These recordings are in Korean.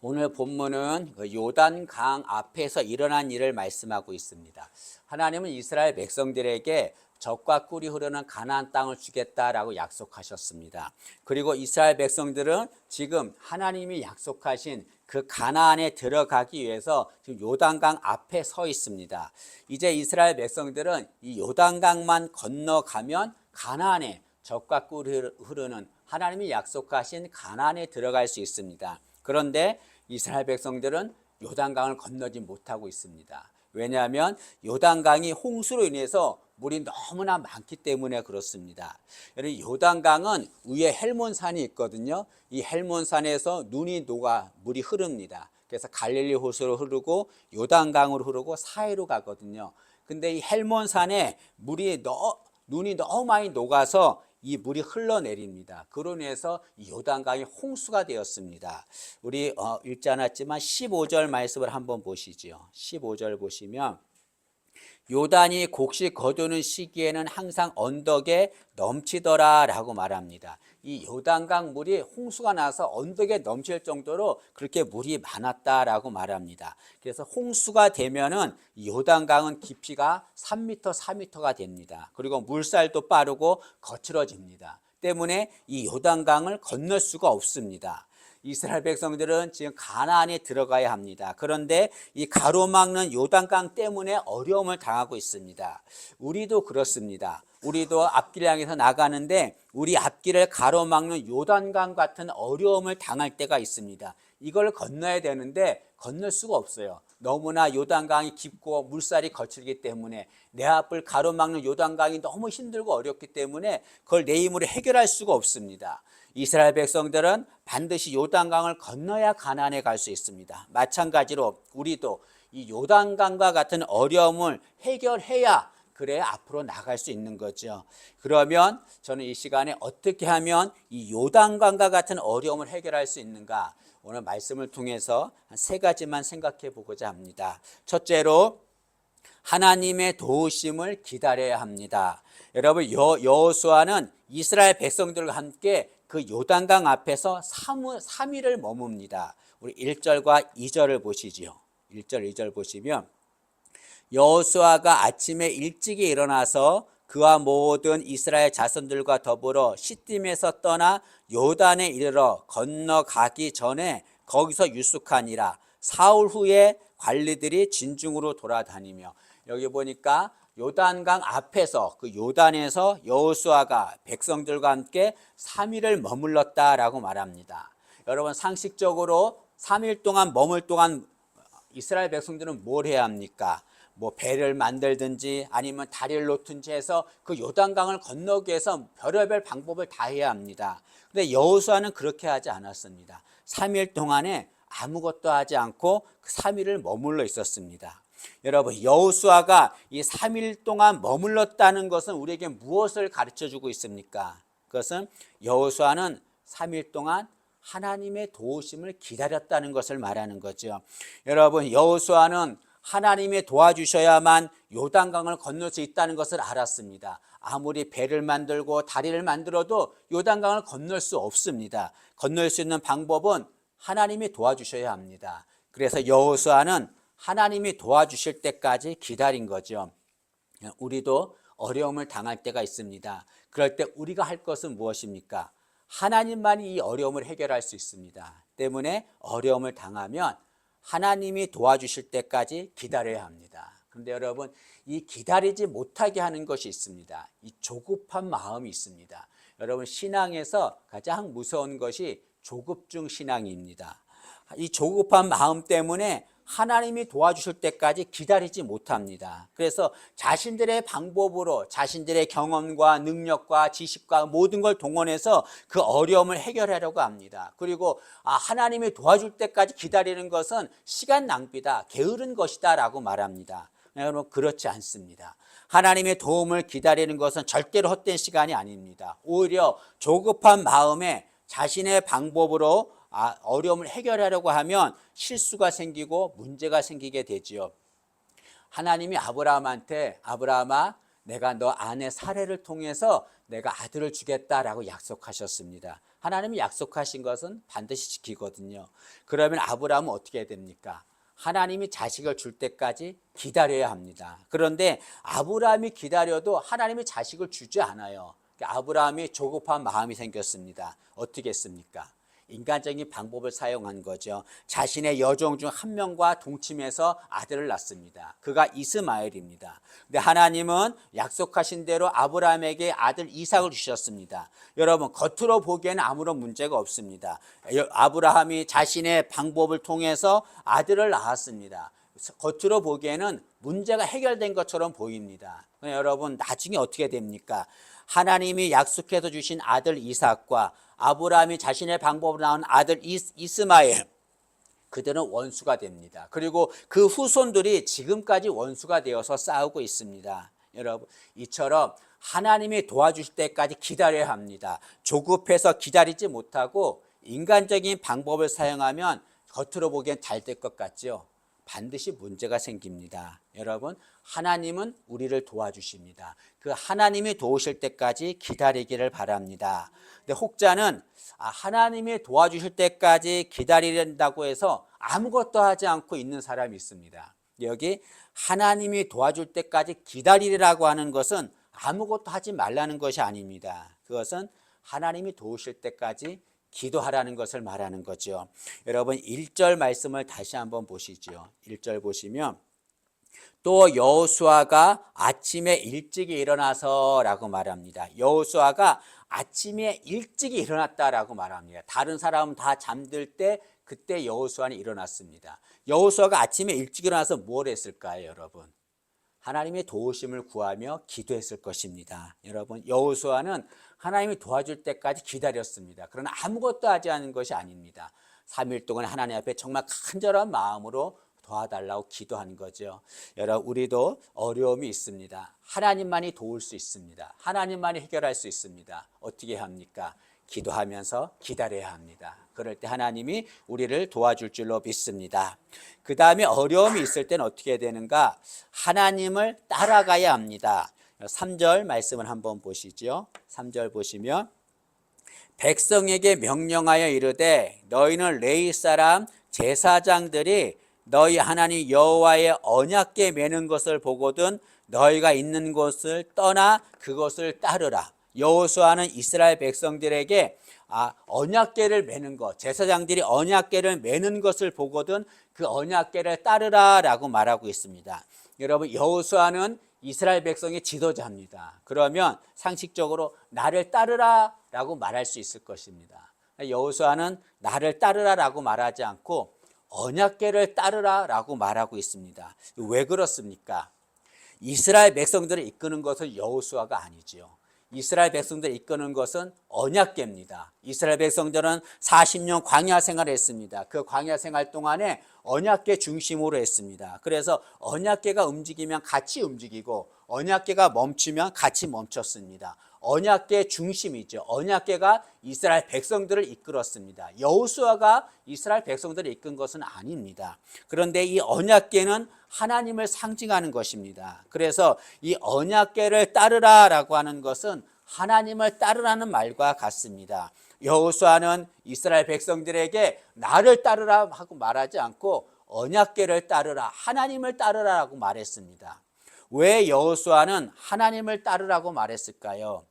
오늘 본문은 요단강 앞에서 일어난 일을 말씀하고 있습니다. 하나님은 이스라엘 백성들에게 젖과 꿀이 흐르는 가나안 땅을 주겠다라고 약속하셨습니다. 그리고 이스라엘 백성들은 지금 하나님이 약속하신 그 가나안에 들어가기 위해서 지금 요단강 앞에 서 있습니다. 이제 이스라엘 백성들은 이 요단강만 건너가면 가나안에 젖과 꿀이 흐르는 하나님이 약속하신 가나안에 들어갈 수 있습니다. 그런데 이스라엘 백성들은 요단강을 건너지 못하고 있습니다. 왜냐하면 요단강이 홍수로 인해서 물이 너무나 많기 때문에 그렇습니다. 여러분, 요단강은 위에 헬몬산이 있거든요. 이 헬몬산에서 눈이 녹아 물이 흐릅니다. 그래서 갈릴리 호수로 흐르고 요단강으로 흐르고 사해로 가거든요. 근데 이 헬몬산에 눈이 너무 많이 녹아서 이 물이 흘러내립니다. 그로 인해서 요단강이 홍수가 되었습니다. 우리 읽지 않았지만 15절 말씀을 한번 보시죠. 15절 보시면 요단이 곡식 거두는 시기에는 항상 언덕에 넘치더라 라고 말합니다. 이 요단강 물이 홍수가 나서 언덕에 넘칠 정도로 그렇게 물이 많았다라고 말합니다. 그래서 홍수가 되면은 요단강은 깊이가 3m, 4m가 됩니다. 그리고 물살도 빠르고 거칠어집니다. 때문에 이 요단강을 건널 수가 없습니다. 이스라엘 백성들은 지금 가나안에 들어가야 합니다. 그런데 이 가로막는 요단강 때문에 어려움을 당하고 있습니다. 우리도 그렇습니다. 우리도 앞길을 향해서 나가는데 우리 앞길을 가로막는 요단강 같은 어려움을 당할 때가 있습니다. 이걸 건너야 되는데 건널 수가 없어요. 너무나 요단강이 깊고 물살이 거칠기 때문에 내 앞을 가로막는 요단강이 너무 힘들고 어렵기 때문에 그걸 내 힘으로 해결할 수가 없습니다. 이스라엘 백성들은 반드시 요단강을 건너야 가나안에 갈 수 있습니다. 마찬가지로 우리도 이 요단강과 같은 어려움을 해결해야 그래야 앞으로 나갈 수 있는 거죠. 그러면 저는 이 시간에 어떻게 하면 이 요단강과 같은 어려움을 해결할 수 있는가? 오늘 말씀을 통해서 한 세 가지만 생각해 보고자 합니다. 첫째로 하나님의 도우심을 기다려야 합니다. 여러분, 여호수아는 이스라엘 백성들과 함께 그 요단강 앞에서 3일을 머뭅니다. 우리 1절과 2절을 보시죠. 1절, 2절 보시면 여호수아가 아침에 일찍이 일어나서 그와 모든 이스라엘 자손들과 더불어 시딤에서 떠나 요단에 이르러 건너가기 전에 거기서 유숙하니라. 사흘 후에 관리들이 진중으로 돌아다니며, 여기 보니까 요단강 앞에서 그 요단에서 여호수아가 백성들과 함께 3일을 머물렀다라고 말합니다. 여러분, 상식적으로 3일 동안 머물 동안 이스라엘 백성들은 뭘 해야 합니까? 뭐 배를 만들든지 아니면 다리를 놓든지 해서 그 요단강을 건너기 위해서 별의별 방법을 다 해야 합니다. 근데 여호수아는 그렇게 하지 않았습니다. 3일 동안에 아무것도 하지 않고 그 3일을 머물러 있었습니다. 여러분, 여호수아가 이 3일 동안 머물렀다는 것은 우리에게 무엇을 가르쳐주고 있습니까? 그것은 여호수아는 3일 동안 하나님의 도우심을 기다렸다는 것을 말하는 거죠. 여러분, 여호수아는 하나님이 도와주셔야만 요단강을 건널 수 있다는 것을 알았습니다. 아무리 배를 만들고 다리를 만들어도 요단강을 건널 수 없습니다. 건널 수 있는 방법은 하나님이 도와주셔야 합니다. 그래서 여호수아는 하나님이 도와주실 때까지 기다린 거죠. 우리도 어려움을 당할 때가 있습니다. 그럴 때 우리가 할 것은 무엇입니까? 하나님만이 이 어려움을 해결할 수 있습니다. 때문에 어려움을 당하면 하나님이 도와주실 때까지 기다려야 합니다. 그런데 여러분, 이 기다리지 못하게 하는 것이 있습니다. 이 조급한 마음이 있습니다. 여러분, 신앙에서 가장 무서운 것이 조급중 신앙입니다. 이 조급한 마음 때문에 하나님이 도와주실 때까지 기다리지 못합니다. 그래서 자신들의 방법으로 자신들의 경험과 능력과 지식과 모든 걸 동원해서 그 어려움을 해결하려고 합니다. 그리고 하나님이 도와줄 때까지 기다리는 것은 시간 낭비다, 게으른 것이다 라고 말합니다. 여러분, 그렇지 않습니다. 하나님의 도움을 기다리는 것은 절대로 헛된 시간이 아닙니다. 오히려 조급한 마음에 자신의 방법으로 어려움을 해결하려고 하면 실수가 생기고 문제가 생기게 되지요. 하나님이 아브라함한테 아브라함아, 내가 너 아내 사례를 통해서 내가 아들을 주겠다라고 약속하셨습니다. 하나님이 약속하신 것은 반드시 지키거든요. 그러면 아브라함은 어떻게 해야 됩니까? 하나님이 자식을 줄 때까지 기다려야 합니다. 그런데 아브라함이 기다려도 하나님이 자식을 주지 않아요. 아브라함이 조급한 마음이 생겼습니다. 어떻게 했습니까? 인간적인 방법을 사용한 거죠. 자신의 여종 중 한 명과 동침해서 아들을 낳습니다. 그가 이스마엘입니다. 근데 하나님은 약속하신 대로 아브라함에게 아들 이삭을 주셨습니다. 여러분, 겉으로 보기에는 아무런 문제가 없습니다. 아브라함이 자신의 방법을 통해서 아들을 낳았습니다. 겉으로 보기에는 문제가 해결된 것처럼 보입니다. 여러분, 나중에 어떻게 됩니까? 하나님이 약속해서 주신 아들 이삭과 아브라함이 자신의 방법으로 낳은 아들 이스마엘, 그들은 원수가 됩니다. 그리고 그 후손들이 지금까지 원수가 되어서 싸우고 있습니다. 여러분, 이처럼 하나님이 도와주실 때까지 기다려야 합니다. 조급해서 기다리지 못하고 인간적인 방법을 사용하면 겉으로 보기엔 잘 될 것 같죠? 반드시 문제가 생깁니다. 여러분, 하나님은 우리를 도와주십니다. 그 하나님이 도우실 때까지 기다리기를 바랍니다. 근데 혹자는 하나님이 도와주실 때까지 기다리는다고 해서 아무것도 하지 않고 있는 사람이 있습니다. 여기 하나님이 도와줄 때까지 기다리라고 하는 것은 아무것도 하지 말라는 것이 아닙니다. 그것은 하나님이 도우실 때까지 기도하라는 것을 말하는 거죠. 여러분, 1절 말씀을 다시 한번 보시죠. 1절 보시면 또 여호수아가 아침에 일찍 일어나서라고 말합니다. 여호수아가 아침에 일찍 일어났다라고 말합니다. 다른 사람은 다 잠들 때 그때 여호수아는 일어났습니다. 여호수아가 아침에 일찍 일어나서 뭘 했을까요, 여러분? 하나님의 도우심을 구하며 기도했을 것입니다. 여러분, 여호수아는 하나님이 도와줄 때까지 기다렸습니다. 그러나 아무것도 하지 않은 것이 아닙니다. 3일 동안 하나님 앞에 정말 간절한 마음으로 도와달라고 기도한 거죠. 여러분, 우리도 어려움이 있습니다. 하나님만이 도울 수 있습니다. 하나님만이 해결할 수 있습니다. 어떻게 합니까? 기도하면서 기다려야 합니다. 그럴 때 하나님이 우리를 도와줄 줄로 믿습니다. 그 다음에 어려움이 있을 때는 어떻게 해야 되는가? 하나님을 따라가야 합니다. 3절 말씀을 한번 보시죠. 3절 보시면 백성에게 명령하여 이르되 너희는 레위 사람 제사장들이 너희 하나님 여호와의 언약궤 매는 것을 보거든 너희가 있는 곳을 떠나 그것을 따르라. 여호수아는 이스라엘 백성들에게 언약궤를 매는 것, 제사장들이 언약궤를 매는 것을 보거든 그 언약궤를 따르라라고 말하고 있습니다. 여러분, 여호수아는 이스라엘 백성의 지도자입니다. 그러면 상식적으로 나를 따르라라고 말할 수 있을 것입니다. 여호수아는 나를 따르라라고 말하지 않고 언약궤를 따르라라고 말하고 있습니다. 왜 그렇습니까? 이스라엘 백성들을 이끄는 것은 여호수아가 아니지요. 이스라엘 백성들을 이끄는 것은 언약궤입니다. 이스라엘 백성들은 40년 광야 생활을 했습니다. 그 광야 생활 동안에 언약궤 중심으로 했습니다. 그래서 언약궤가 움직이면 같이 움직이고 언약궤가 멈추면 같이 멈췄습니다. 언약궤 중심이죠. 언약궤가 이스라엘 백성들을 이끌었습니다. 여호수아가 이스라엘 백성들을 이끈 것은 아닙니다. 그런데 이 언약궤는 하나님을 상징하는 것입니다. 그래서 이 언약궤를 따르라라고 하는 것은 하나님을 따르라는 말과 같습니다. 여호수아는 이스라엘 백성들에게 나를 따르라 하고 말하지 않고 언약궤를 따르라, 하나님을 따르라라고 말했습니다. 왜 여호수아는 하나님을 따르라고 말했을까요?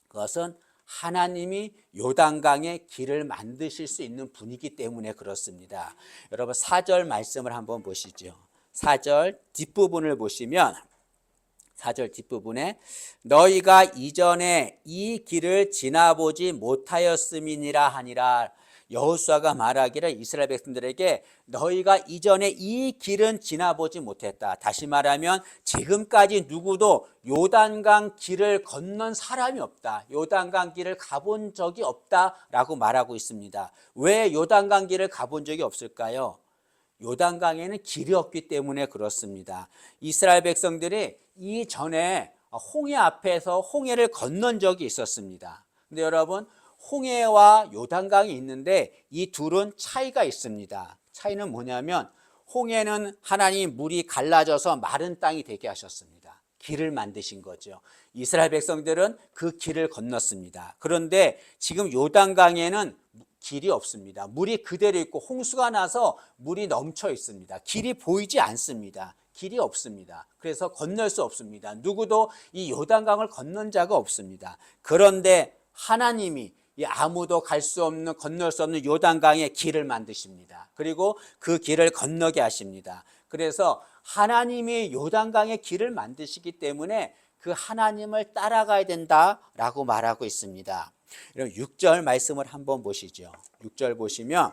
그것은 하나님이 요단강의 길을 만드실 수 있는 분이기 때문에 그렇습니다. 여러분, 4절 말씀을 한번 보시죠. 4절 뒷부분을 보시면 4절 뒷부분에 너희가 이전에 이 길을 지나보지 못하였음이니라 하니라. 여호수아가 말하기를 이스라엘 백성들에게 너희가 이전에 이 길은 지나보지 못했다. 다시 말하면 지금까지 누구도 요단강 길을 건넌 사람이 없다. 요단강 길을 가본 적이 없다라고 말하고 있습니다. 왜 요단강 길을 가본 적이 없을까요? 요단강에는 길이 없기 때문에 그렇습니다. 이스라엘 백성들이 이전에 홍해 앞에서 홍해를 건넌 적이 있었습니다. 근데 여러분, 홍해와 요단강이 있는데 이 둘은 차이가 있습니다. 차이는 뭐냐면 홍해는 하나님 물이 갈라져서 마른 땅이 되게 하셨습니다. 길을 만드신 거죠. 이스라엘 백성들은 그 길을 건넜습니다. 그런데 지금 요단강에는 길이 없습니다. 물이 그대로 있고 홍수가 나서 물이 넘쳐 있습니다. 길이 보이지 않습니다. 길이 없습니다. 그래서 건널 수 없습니다. 누구도 이 요단강을 건넌 자가 없습니다. 그런데 하나님이 이 아무도 갈 수 없는, 건널 수 없는 요단강에 길을 만드십니다. 그리고 그 길을 건너게 하십니다. 그래서 하나님이 요단강에 길을 만드시기 때문에 그 하나님을 따라가야 된다라고 말하고 있습니다. 6절 말씀을 한번 보시죠. 6절 보시면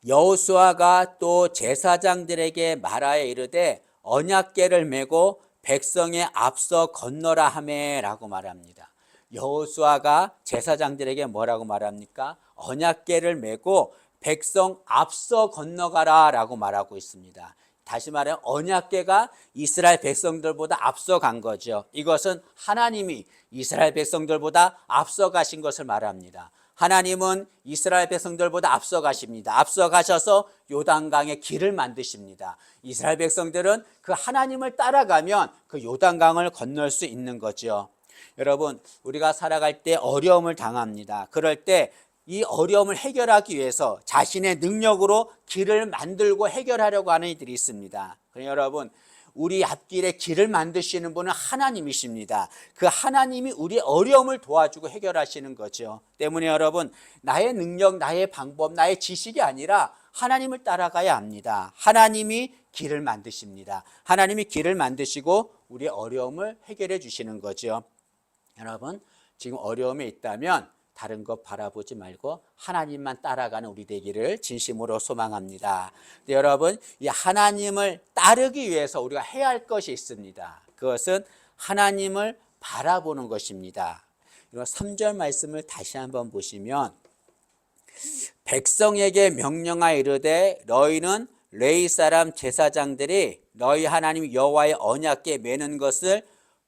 여호수아가 또 제사장들에게 말하여 이르되 언약궤를 메고 백성에 앞서 건너라 하매라고 말합니다. 여호수아가 제사장들에게 뭐라고 말합니까? 언약궤를 메고 백성 앞서 건너가라라고 말하고 있습니다. 다시 말하면 언약궤가 이스라엘 백성들보다 앞서 간 거죠. 이것은 하나님이 이스라엘 백성들보다 앞서 가신 것을 말합니다. 하나님은 이스라엘 백성들보다 앞서 가십니다. 앞서 가셔서 요단강에 길을 만드십니다. 이스라엘 백성들은 그 하나님을 따라가면 그 요단강을 건널 수 있는 거죠. 여러분, 우리가 살아갈 때 어려움을 당합니다. 그럴 때 이 어려움을 해결하기 위해서 자신의 능력으로 길을 만들고 해결하려고 하는 이들이 있습니다. 여러분, 우리 앞길에 길을 만드시는 분은 하나님이십니다. 그 하나님이 우리의 어려움을 도와주고 해결하시는 거죠. 때문에 여러분, 나의 능력, 나의 방법, 나의 지식이 아니라 하나님을 따라가야 합니다. 하나님이 길을 만드십니다. 하나님이 길을 만드시고 우리의 어려움을 해결해 주시는 거죠. 여러분, 지금 어려움이 있다면 다른 것 바라보지 말고 하나님만 따라가는 우리 되기를 진심으로 소망합니다. 근데 여러분, 이 하나님을 따르기 위해서 우리가 해야 할 것이 있습니다. 그것은 하나님을 바라보는 것입니다. 3절 말씀을 다시 한번 보시면 백성에게 명령하여 이르되 너희는 레위 사람 제사장들이 너희 하나님 여호와의 언약궤 매는 것을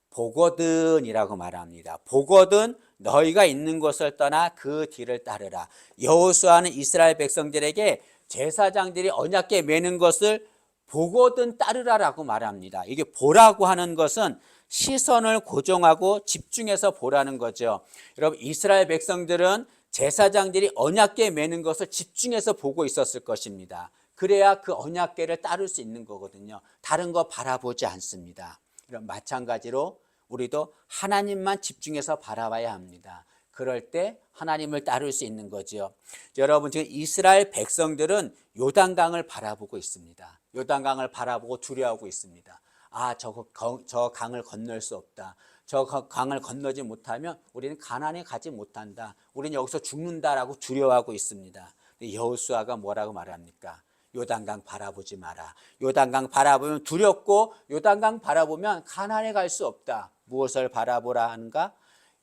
보거든이라고 말합니다. 보거든 너희가 있는 곳을 떠나 그 뒤를 따르라. 여호수아는 이스라엘 백성들에게 제사장들이 언약궤 매는 것을 보거든 따르라라고 말합니다. 이게 보라고 하는 것은 시선을 고정하고 집중해서 보라는 거죠. 여러분, 이스라엘 백성들은 제사장들이 언약궤 매는 것을 집중해서 보고 있었을 것입니다. 그래야 그 언약궤를 따를 수 있는 거거든요. 다른 거 바라보지 않습니다. 이런 마찬가지로 우리도 하나님만 집중해서 바라봐야 합니다. 그럴 때 하나님을 따를 수 있는 거죠. 여러분, 지금 이스라엘 백성들은 요단강을 바라보고 있습니다. 요단강을 바라보고 두려워하고 있습니다. 아, 저 강을 건널 수 없다. 저 강을 건너지 못하면 우리는 가나안에 가지 못한다. 우리는 여기서 죽는다라고 두려워하고 있습니다. 여호수아가 뭐라고 말합니까? 요단강 바라보지 마라. 요단강 바라보면 두렵고 요단강 바라보면 가나안에 갈 수 없다. 무엇을 바라보라 하는가?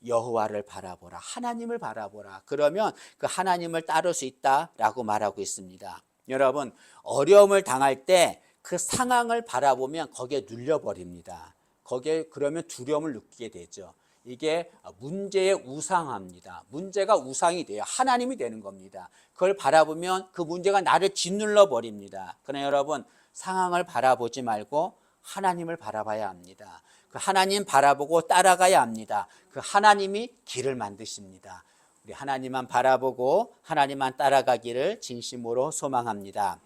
여호와를 바라보라. 하나님을 바라보라. 그러면 그 하나님을 따를 수 있다라고 말하고 있습니다. 여러분, 어려움을 당할 때 그 상황을 바라보면 거기에 눌려버립니다. 거기에 그러면 두려움을 느끼게 되죠. 이게 문제의 우상화입니다. 문제가 우상이 돼요. 하나님이 되는 겁니다. 그걸 바라보면 그 문제가 나를 짓눌러 버립니다. 그러나 여러분, 상황을 바라보지 말고 하나님을 바라봐야 합니다. 그 하나님 바라보고 따라가야 합니다. 그 하나님이 길을 만드십니다. 우리 하나님만 바라보고 하나님만 따라가기를 진심으로 소망합니다.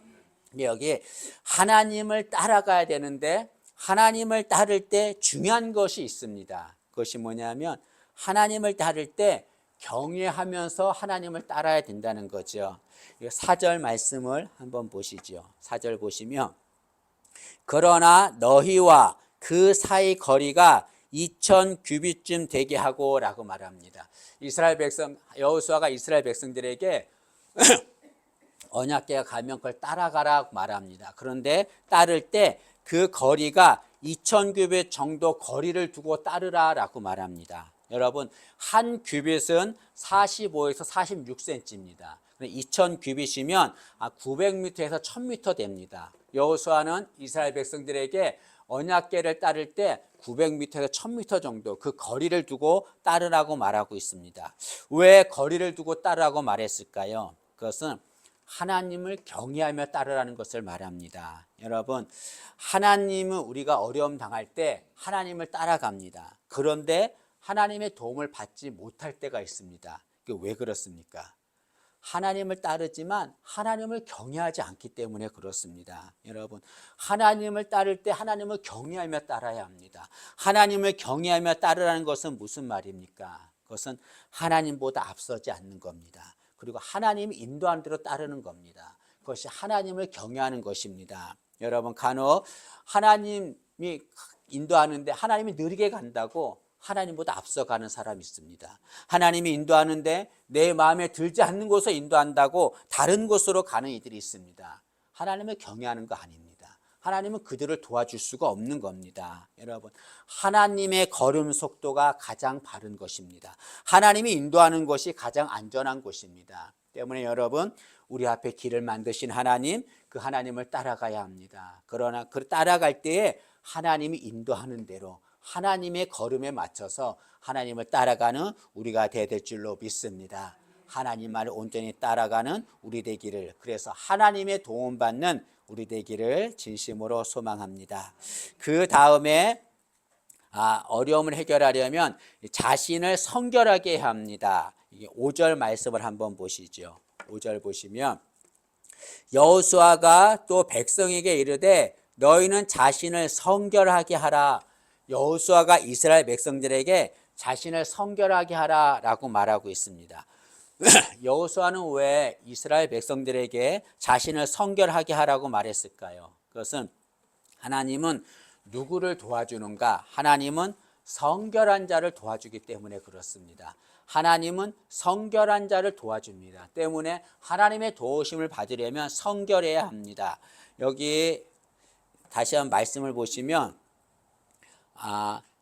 여기 하나님을 따라가야 되는데 하나님을 따를 때 중요한 것이 있습니다. 그것이 뭐냐면 하나님을 따를 때 경외하면서 하나님을 따라야 된다는 거죠. 4절 말씀을 한번 보시죠. 4절 보시면 그러나 너희와 그 사이 거리가 2000 규빗쯤 되게 하고 라고 말합니다. 이스라엘 백성, 여호수아가 이스라엘 백성들에게 언약궤가 가면 그걸 따라가라고 말합니다. 그런데 따를 때 그 거리가 2000 규빗 정도 거리를 두고 따르라라고 말합니다. 여러분, 한 규빗은 45에서 46cm입니다. 2000 규빗이면 900m에서 1000m 됩니다. 여호수아는 이스라엘 백성들에게 언약궤를 따를 때 900m에서 1000m 정도 그 거리를 두고 따르라고 말하고 있습니다. 왜 거리를 두고 따르라고 말했을까요? 그것은 하나님을 경외하며 따르라는 것을 말합니다. 여러분, 하나님은 우리가 어려움 당할 때 하나님을 따라갑니다. 그런데 하나님의 도움을 받지 못할 때가 있습니다. 그게 왜 그렇습니까? 하나님을 따르지만 하나님을 경외하지 않기 때문에 그렇습니다. 여러분, 하나님을 따를 때 하나님을 경외하며 따라야 합니다. 하나님을 경외하며 따르라는 것은 무슨 말입니까? 그것은 하나님보다 앞서지 않는 겁니다. 그리고 하나님이 인도하는 대로 따르는 겁니다. 그것이 하나님을 경외하는 것입니다. 여러분, 간혹 하나님이 인도하는데 하나님이 느리게 간다고 하나님보다 앞서가는 사람이 있습니다. 하나님이 인도하는데 내 마음에 들지 않는 곳으로 인도한다고 다른 곳으로 가는 이들이 있습니다. 하나님을 경외하는 거 아닙니다. 하나님은 그들을 도와줄 수가 없는 겁니다. 여러분, 하나님의 걸음 속도가 가장 바른 것입니다. 하나님이 인도하는 것이 가장 안전한 곳입니다. 때문에 여러분, 우리 앞에 길을 만드신 하나님, 그 하나님을 따라가야 합니다. 그러나 그 따라갈 때에 하나님이 인도하는 대로 하나님의 걸음에 맞춰서 하나님을 따라가는 우리가 되야 될 줄로 믿습니다. 하나님만을 온전히 따라가는 우리 되기를, 그래서 하나님의 도움받는 우리 되기를 진심으로 소망합니다. 그 다음에 어려움을 해결하려면 자신을 성결하게 해야 합니다. 5절 말씀을 한번 보시죠. 5절 보시면 여호수아가 또 백성에게 이르되 너희는 자신을 성결하게 하라. 여호수아가 이스라엘 백성들에게 자신을 성결하게 하라라고 말하고 있습니다. 여호수아는 왜 이스라엘 백성들에게 자신을 성결하게 하라고 말했을까요? 그것은 하나님은 누구를 도와주는가? 하나님은 성결한 자를 도와주기 때문에 그렇습니다. 하나님은 성결한 자를 도와줍니다. 때문에 하나님의 도우심을 받으려면 성결해야 합니다. 여기 다시 한번 말씀을 보시면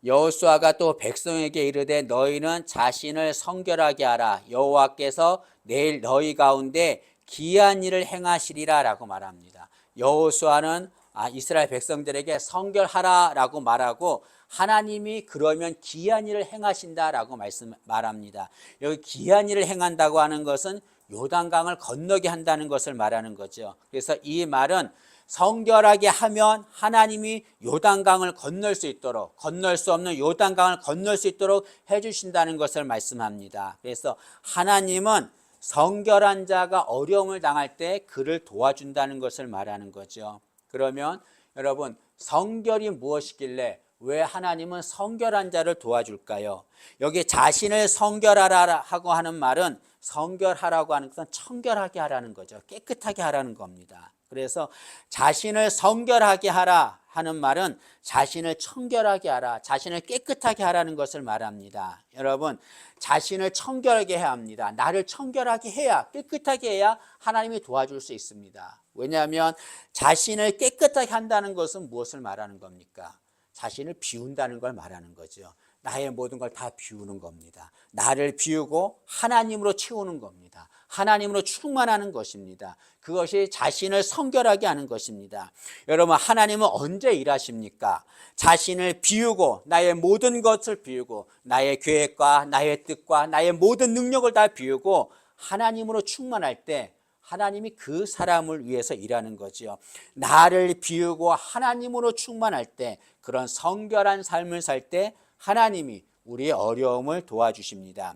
여호수아가 또 백성에게 이르되 너희는 자신을 성결하게 하라. 여호와께서 내일 너희 가운데 기이한 일을 행하시리라 라고 말합니다. 여호수아는 이스라엘 백성들에게 성결하라라고 말하고 하나님이 그러면 기이한 일을 행하신다라고 말합니다. 여기 기이한 일을 행한다고 하는 것은 요단강을 건너게 한다는 것을 말하는 거죠. 그래서 이 말은 성결하게 하면 하나님이 요단강을 건널 수 있도록, 건널 수 없는 요단강을 건널 수 있도록 해주신다는 것을 말씀합니다. 그래서 하나님은 성결한 자가 어려움을 당할 때 그를 도와준다는 것을 말하는 거죠. 그러면 여러분, 성결이 무엇이길래 왜 하나님은 성결한 자를 도와줄까요? 여기 자신을 성결하라 하고 하는 말은, 성결하라고 하는 것은 청결하게 하라는 거죠. 깨끗하게 하라는 겁니다. 그래서 자신을 성결하게 하라 하는 말은 자신을 청결하게 하라, 자신을 깨끗하게 하라는 것을 말합니다. 여러분, 자신을 청결하게 해야 합니다. 나를 청결하게 해야, 깨끗하게 해야 하나님이 도와줄 수 있습니다. 왜냐하면 자신을 깨끗하게 한다는 것은 무엇을 말하는 겁니까? 자신을 비운다는 걸 말하는 거죠. 나의 모든 걸 다 비우는 겁니다. 나를 비우고 하나님으로 채우는 겁니다. 하나님으로 충만하는 것입니다. 그것이 자신을 성결하게 하는 것입니다. 여러분, 하나님은 언제 일하십니까? 자신을 비우고, 나의 모든 것을 비우고, 나의 계획과 나의 뜻과 나의 모든 능력을 다 비우고 하나님으로 충만할 때 하나님이 그 사람을 위해서 일하는 거죠. 나를 비우고 하나님으로 충만할 때, 그런 성결한 삶을 살 때 하나님이 우리의 어려움을 도와주십니다.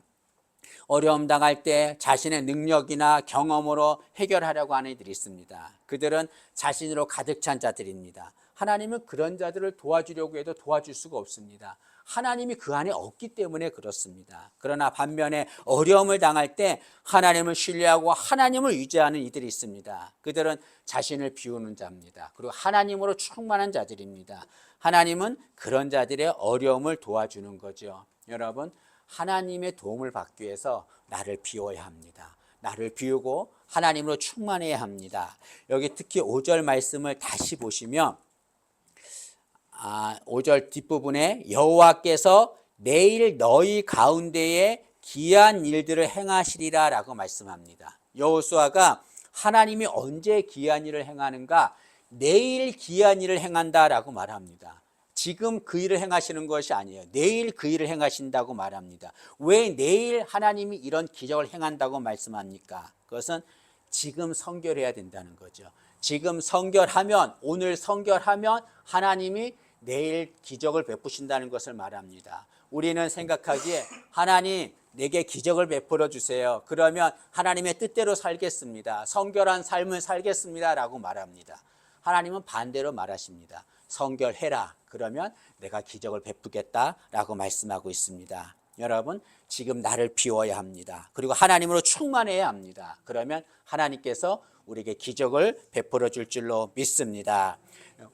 어려움 당할 때 자신의 능력이나 경험으로 해결하려고 하는 이들이 있습니다. 그들은 자신으로 가득 찬 자들입니다. 하나님은 그런 자들을 도와주려고 해도 도와줄 수가 없습니다. 하나님이 그 안에 없기 때문에 그렇습니다. 그러나 반면에 어려움을 당할 때 하나님을 신뢰하고 하나님을 의지하는 이들이 있습니다. 그들은 자신을 비우는 자입니다. 그리고 하나님으로 충만한 자들입니다. 하나님은 그런 자들의 어려움을 도와주는 거죠. 여러분, 하나님의 도움을 받기 위해서 나를 비워야 합니다. 나를 비우고 하나님으로 충만해야 합니다. 여기 특히 5절 말씀을 다시 보시면 5절 뒷부분에 여호와께서 내일 너희 가운데에 기이한 일들을 행하시리라 라고 말씀합니다. 여호수아가 하나님이 언제 기이한 일을 행하는가? 내일 기이한 일을 행한다라고 말합니다. 지금 그 일을 행하시는 것이 아니에요. 내일 그 일을 행하신다고 말합니다. 왜 내일 하나님이 이런 기적을 행한다고 말씀합니까? 그것은 지금 성결해야 된다는 거죠. 지금 성결하면, 오늘 성결하면 하나님이 내일 기적을 베푸신다는 것을 말합니다. 우리는 생각하기에 하나님 내게 기적을 베풀어 주세요. 그러면 하나님의 뜻대로 살겠습니다. 성결한 삶을 살겠습니다 라고 말합니다. 하나님은 반대로 말하십니다. 성결해라. 그러면 내가 기적을 베푸겠다라고 말씀하고 있습니다. 여러분, 지금 나를 비워야 합니다. 그리고 하나님으로 충만해야 합니다. 그러면 하나님께서 우리에게 기적을 베풀어 줄 줄로 믿습니다.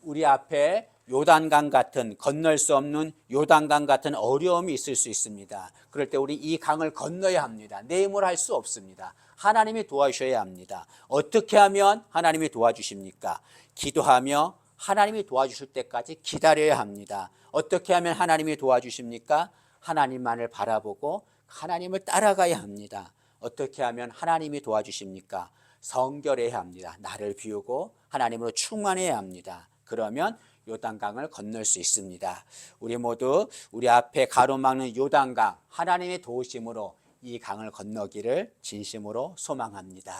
우리 앞에 요단강 같은, 건널 수 없는 요단강 같은 어려움이 있을 수 있습니다. 그럴 때 우리 이 강을 건너야 합니다. 내 힘으로 할 수 없습니다. 하나님이 도와주셔야 합니다. 어떻게 하면 하나님이 도와주십니까? 기도하며 하나님이 도와주실 때까지 기다려야 합니다. 어떻게 하면 하나님이 도와주십니까? 하나님만을 바라보고 하나님을 따라가야 합니다. 어떻게 하면 하나님이 도와주십니까? 성결해야 합니다. 나를 비우고 하나님으로 충만해야 합니다. 그러면 요단강을 건널 수 있습니다. 우리 모두 우리 앞에 가로막는 요단강, 하나님의 도우심으로 이 강을 건너기를 진심으로 소망합니다.